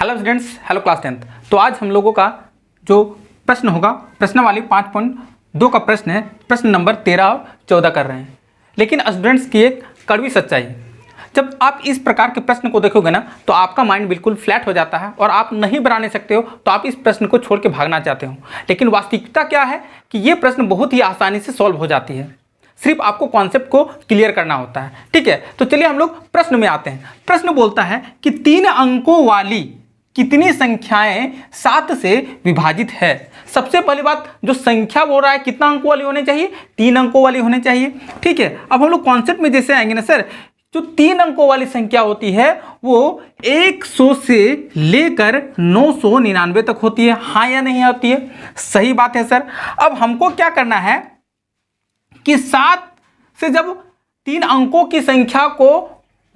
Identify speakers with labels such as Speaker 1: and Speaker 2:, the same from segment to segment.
Speaker 1: Hello students, hello class 10th। तो आज हम लोगों का जो प्रश्न होगा, प्रश्नावली 5.2 का प्रश्न है। प्रश्न नंबर 13 और 14 कर रहे हैं। लेकिन स्टूडेंट्स की एक कड़वी सच्चाई, जब आप इस प्रकार के प्रश्न को देखोगे ना तो आपका माइंड बिल्कुल फ्लैट हो जाता है और आप नहीं बनाने सकते हो, तो आप इस प्रश्न को छोड़ के भागना चाहते हो। लेकिन वास्तविकता क्या है कि ये प्रश्न बहुत ही आसानी से सॉल्व हो जाती है, सिर्फ आपको कॉन्सेप्ट को क्लियर करना होता है। ठीक है, तो चलिए हम लोग प्रश्न में आते हैं। प्रश्न बोलता है कि 3 अंकों वाली कितनी संख्याएं 7 से विभाजित है। सबसे पहली बात, जो संख्या बोल रहा है कितना अंकों वाली होनी चाहिए, 3 अंकों वाली होनी चाहिए। ठीक है, अब हम लोग कॉन्सेप्ट में जैसे आएंगे ना सर, जो 3 अंकों वाली संख्या होती है वो 100 से लेकर 999 तक होती है। हाँ या नहीं होती है? सही बात है सर। अब हमको क्या करना है कि 7 से जब 3 अंकों की संख्या को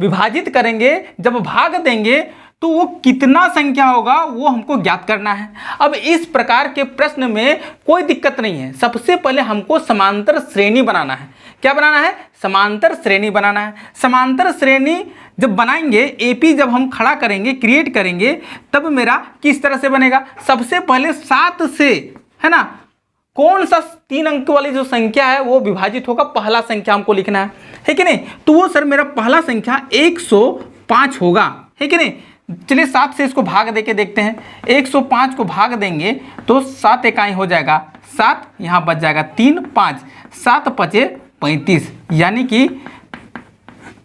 Speaker 1: विभाजित करेंगे, जब भाग देंगे, तो वो कितना संख्या होगा वो हमको ज्ञात करना है। अब इस प्रकार के प्रश्न में कोई दिक्कत नहीं है। सबसे पहले हमको समांतर श्रेणी बनाना है। क्या बनाना है? समांतर श्रेणी बनाना है। समांतर श्रेणी जब बनाएंगे, एपी जब हम खड़ा करेंगे, क्रिएट करेंगे, तब मेरा किस तरह से बनेगा? सबसे पहले 7 से, है ना, कौन सा 3 अंक वाली जो संख्या है वो विभाजित होगा, पहला संख्या हमको लिखना है कि नहीं? तो वो सर मेरा पहला संख्या 105 होगा, है कि नहीं? चलिए 7 से इसको भाग देके देखते हैं। 105 को भाग देंगे तो 7 इकाई हो जाएगा 7, यहाँ बच जाएगा 3, 5, 7 पचे 35, यानी कि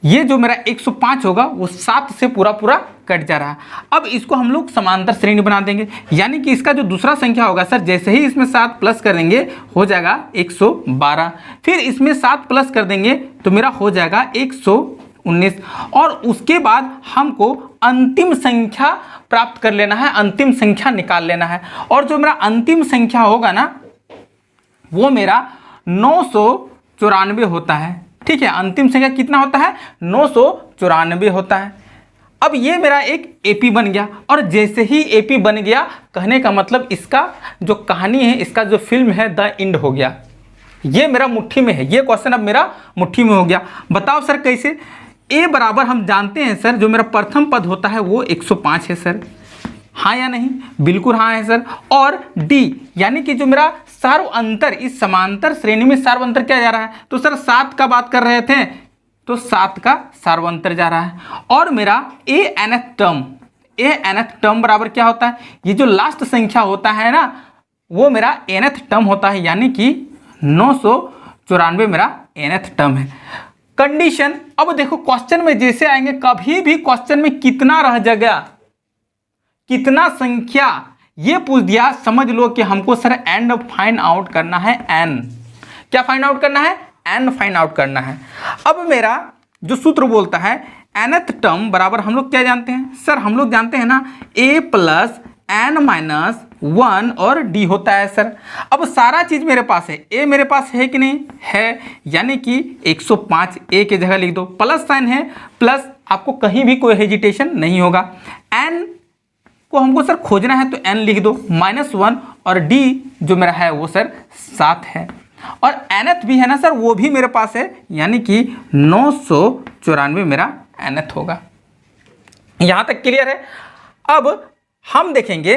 Speaker 1: ये जो मेरा 105 होगा वो 7 से पूरा कट जा रहा है। अब इसको हम लोग समांतर श्रेणी बना देंगे, यानी कि इसका जो दूसरा संख्या होगा सर, जैसे ही इसमें 7 प्लस कर देंगे हो जाएगा 112, फिर इसमें 7 प्लस कर देंगे तो मेरा हो जाएगा 119, और उसके बाद हमको अंतिम संख्या प्राप्त कर लेना है, अंतिम संख्या निकाल लेना है। और जो मेरा अंतिम संख्या होगा ना वो मेरा 994 होता है। ठीक है, अंतिम संख्या कितना होता है? 994 होता है। अब ये मेरा एक एपी बन गया, और जैसे ही एपी बन गया, कहने का मतलब इसका जो कहानी है, इसका जो फिल्म है, द एंड हो गया। ये मेरा मुट्ठी में है, ये क्वेश्चन अब मेरा मुट्ठी में हो गया। बताओ सर कैसे? ए बराबर हम जानते हैं सर, जो मेरा प्रथम पद होता है वो 105 है सर। हाँ या नहीं? बिल्कुल हाँ है सर। और डी, यानी कि जो मेरा सार्व अंतर, इस समांतर श्रेणी में सार्व अंतर क्या जा रहा है? तो सर 7 का बात कर रहे थे, तो 7 का सार्व अंतर जा रहा है। और मेरा ए nth टर्म बराबर क्या होता है? ये जो लास्ट संख्या होता है ना, वो मेरा nth टर्म होता है, यानी कि 994 मेरा nth टर्म है। कंडीशन, अब देखो क्वेश्चन में जैसे आएंगे, कभी भी क्वेश्चन में कितना रह जाएगा, कितना संख्या, ये पूछ दिया, समझ लो कि हमको सर एंड फाइंड आउट करना है। एन क्या फाइंड आउट करना है? एन फाइंड आउट करना है। अब मेरा जो सूत्र बोलता है nth टर्म बराबर, हम लोग क्या जानते हैं सर? हम लोग जानते हैं ना, a प्लस n माइनस 1 और d होता है सर। अब सारा चीज मेरे पास है, a मेरे पास है कि नहीं है, यानी कि 105 a की जगह लिख दो, प्लस साइन है, प्लस, आपको कहीं भी कोई हेजिटेशन नहीं होगा। n को हमको सर खोजना है तो n लिख दो, -1, और d जो मेरा है वो सर 7 है, और nth भी है ना सर, वो भी मेरे पास है, यानी कि 994 मेरा nth होगा। यहां तक क्लियर है? अब हम देखेंगे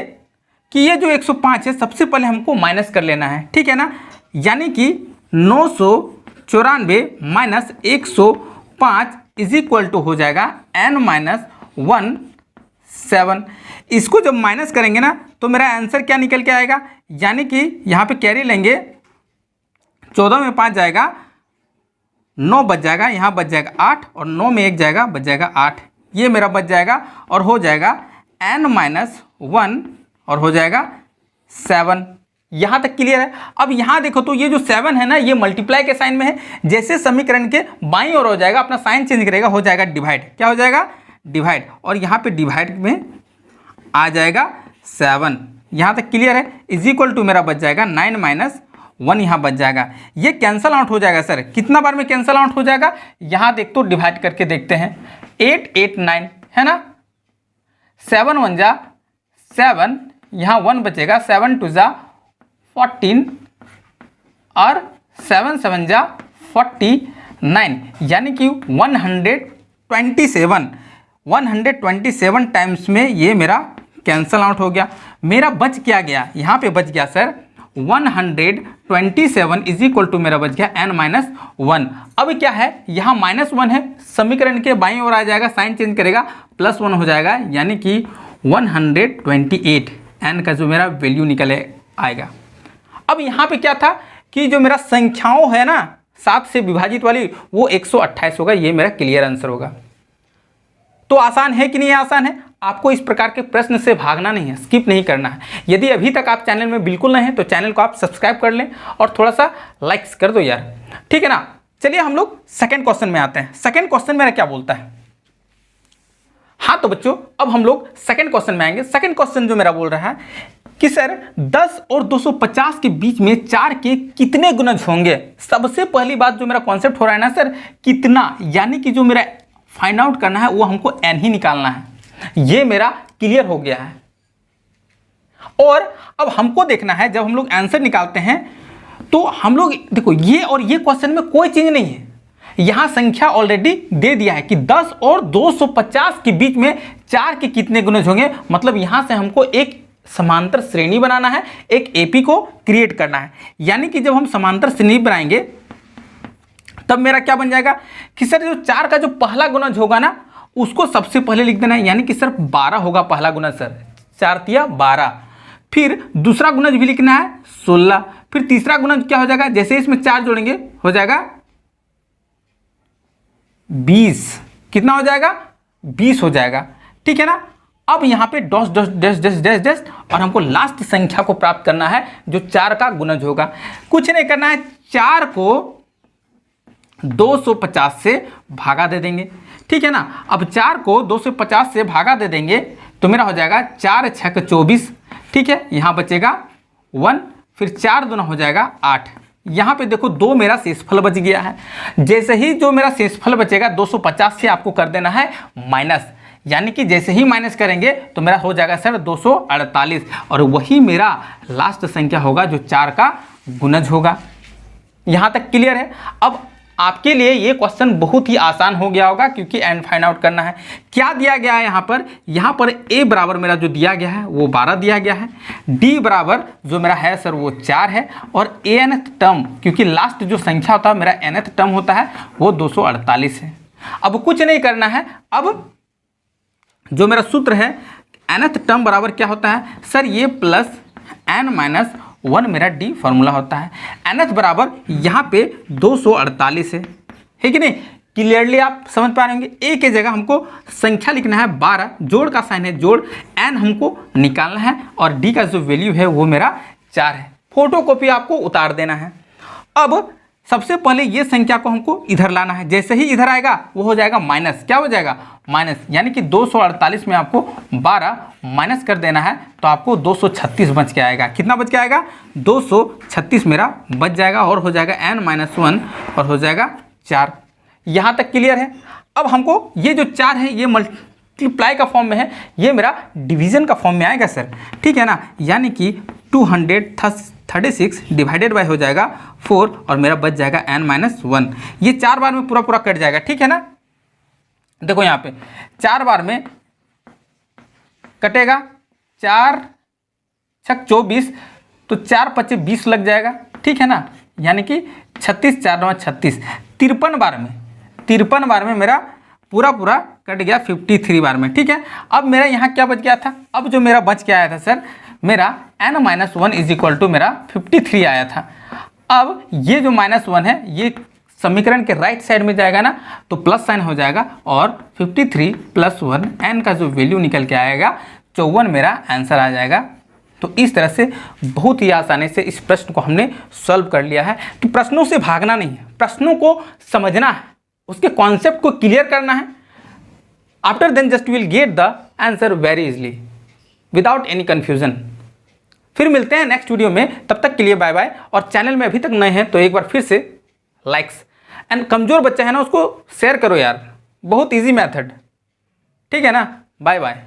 Speaker 1: कि ये जो 105 है, सबसे पहले हमको माइनस कर लेना है, ठीक है ना, यानी कि 994 माइनस 105 इज इक्वल टू हो जाएगा n-1 7। इसको जब माइनस करेंगे ना तो मेरा आंसर क्या निकल के आएगा? यानी कि यहाँ पे कैरी लेंगे, 14 में 5 जाएगा, 9 बच जाएगा, यहाँ बच जाएगा 8, और 9 में 1 जाएगा, बच जाएगा 8, ये मेरा बच जाएगा, और हो जाएगा n-1 और हो जाएगा 7। यहाँ तक क्लियर है? अब यहाँ देखो तो ये जो 7 है ना, ये मल्टीप्लाई के साइन में है, जैसे समीकरण के बाईं ओर हो जाएगा, अपना साइन चेंज करेगा, हो जाएगा डिवाइड। क्या हो जाएगा? डिवाइड, और यहाँ पे डिवाइड में आ जाएगा 7। यहाँ तक क्लियर है? इज इक्वल टू मेरा बच जाएगा 9 माइनस 1, यहाँ बच जाएगा, ये कैंसल आउट हो जाएगा सर। कितना बार में कैंसल आउट हो जाएगा? यहाँ देख तो डिवाइड करके देखते हैं, 8 8 9 है ना, 7 1 जा 7, यहाँ 1 बचेगा, 7 2 जा 14, और 7 7 जा 49, यानी कि 127 टाइम्स में ये मेरा कैंसल आउट हो गया। मेरा बच क्या गया, यहाँ पे बच गया सर 127 इज इक्वल टू मेरा बच गया n-1। अब क्या है, यहाँ -1 है, समीकरण के बाईं ओर आ जाएगा, साइन चेंज करेगा, +1 हो जाएगा, यानी कि 128 n का जो मेरा वैल्यू निकले आएगा। अब यहाँ पे क्या था कि जो मेरा संख्याओं है ना 7 से विभाजित वाली, वो 128 होगा, ये मेरा क्लियर आंसर होगा। तो आसान है कि नहीं आसान है? आपको इस प्रकार के प्रश्न से भागना नहीं है, स्किप नहीं करना है। यदि अभी तक आप चैनल में बिल्कुल नहीं हैं तो चैनल को आप सब्सक्राइब कर लें और थोड़ा सा लाइक्स कर दो यार, ठीक है ना। चलिए हम लोग सेकंड क्वेश्चन में आते हैं। सेकंड क्वेश्चन मेरा क्या बोलता है? हाँ तो बच्चों अब हम लोग सेकंड क्वेश्चन में आएंगे। सेकंड क्वेश्चन जो मेरा बोल रहा है कि सर 10 और 250 के बीच में 4 के कितने गुणज होंगे। सबसे पहली बात जो मेरा कॉन्सेप्ट हो रहा है ना सर, कितना, यानी कि जो मेरा फाइंड आउट करना है वो हमको n ही निकालना है, ये मेरा क्लियर हो गया है। और अब हमको देखना है, जब हम लोग आंसर निकालते हैं तो हम लोग देखो ये और ये क्वेश्चन में कोई चीज नहीं है, यहां संख्या ऑलरेडी दे दिया है कि 10 और 250 के बीच में 4 के कितने गुणज होंगे। मतलब यहां से हमको एक समांतर श्रेणी बनाना है, एक एपी को क्रिएट करना है। यानी कि जब हम समांतर श्रेणी बनाएंगे तब मेरा क्या बन जाएगा कि सर जो 4 का जो पहला गुणज होगा ना उसको सबसे पहले लिख देना है, यानी कि सर 12 होगा पहला गुणज सर, 4 तिया 12। फिर दूसरा गुणज भी लिखना है 16। फिर तीसरा गुणज क्या हो जाएगा, जैसे इसमें 4 जोड़ेंगे हो जाएगा 20। कितना हो जाएगा, 20 हो जाएगा, ठीक है ना। अब यहाँ पे dots dots dash dash dash dash और हमको लास्ट संख्या को प्राप्त करना है जो 4 का गुणज होगा। कुछ नहीं करना है, 4 को 250 से भागा दे देंगे, ठीक है ना। अब 4 को 250 से भागा दे देंगे तो मेरा हो जाएगा 4 6 24, ठीक है। यहाँ बचेगा 1, फिर 4 दूना हो जाएगा 8। यहाँ पे देखो 2 मेरा शेषफल बच गया है। जैसे ही जो मेरा शेषफल बचेगा 250 से आपको कर देना है माइनस, यानी कि जैसे ही माइनस करेंगे तो मेरा हो जाएगा सर 248 और वही मेरा लास्ट संख्या होगा जो 4 का गुणज होगा। यहाँ तक क्लियर है। अब आपके लिए ये क्वेश्चन बहुत ही आसान हो गया होगा क्योंकि एन फाइंड आउट करना है। क्या दिया गया है यहाँ पर ए बराबर मेरा जो दिया गया है वो 12 दिया गया है, डी बराबर जो मेरा है सर वो 4 है और ए एनथ टर्म, क्योंकि लास्ट जो संख्या होता है मेरा एनथ टर्म होता है वो 248 है। अब कुछ नहीं करना है, अब जो मेरा सूत्र है एनथ टर्म बराबर क्या होता है सर, ये प्लस n-1 मेरा डी फॉर्मूला होता है। nth बराबर यहाँ पे 248 है कि नहीं। क्लियरली आप समझ पा रहे होंगे। ए के जगह हमको संख्या लिखना है 12, जोड़ का साइन है जोड़, n हमको निकालना है और डी का जो वैल्यू है वो मेरा 4 है। फोटोकॉपी आपको उतार देना है। अब सबसे पहले ये संख्या को हमको इधर लाना है, जैसे ही इधर आएगा वो हो जाएगा माइनस। क्या हो जाएगा माइनस, यानी कि 248 में आपको 12 माइनस कर देना है तो आपको 236 बच के आएगा। कितना बच के आएगा, 236 मेरा बच जाएगा और हो जाएगा n-1 और हो जाएगा 4। यहाँ तक क्लियर है। अब हमको ये जो 4 है ये मल्टीप्लाई का फॉर्म में है, ये मेरा डिवीजन का फॉर्म में आएगा सर, ठीक है ना। यानी कि 236 डिवाइडेड बाय हो जाएगा 4 और मेरा बच जाएगा n-1। ये 4 बार में पूरा कट जाएगा, ठीक है ना। देखो यहाँ पे 4 बार में कटेगा, 4 छक 24 तो 4 पचे 20 लग जाएगा, ठीक है ना। यानी कि 36 4 9 36, 53 बार में मेरा पूरा कट गया 53 बार में, ठीक है। अब मेरा यहाँ क्या बच गया था, अब जो मेरा बच के आया था सर मेरा n-1 इज इक्वल टू मेरा 53 आया था। अब ये जो -1 है ये समीकरण के राइट साइड में जाएगा ना तो प्लस साइन हो जाएगा और 53 + 1 n का जो वैल्यू निकल के आएगा 54 मेरा आंसर आ जाएगा। तो इस तरह से बहुत ही आसानी से इस प्रश्न को हमने सॉल्व कर लिया है कि प्रश्नों से भागना नहीं है, प्रश्नों को समझना है, उसके कॉन्सेप्ट को क्लियर करना है। After then just will get the answer very easily without any confusion. फिर मिलते हैं नेक्स्ट वीडियो में, तब तक के लिए बाय बाय। और चैनल में अभी तक नए हैं तो एक बार फिर से लाइक्स एंड कमज़ोर बच्चा है ना उसको शेयर करो यार, बहुत इजी मेथड, ठीक है ना। Bye bye.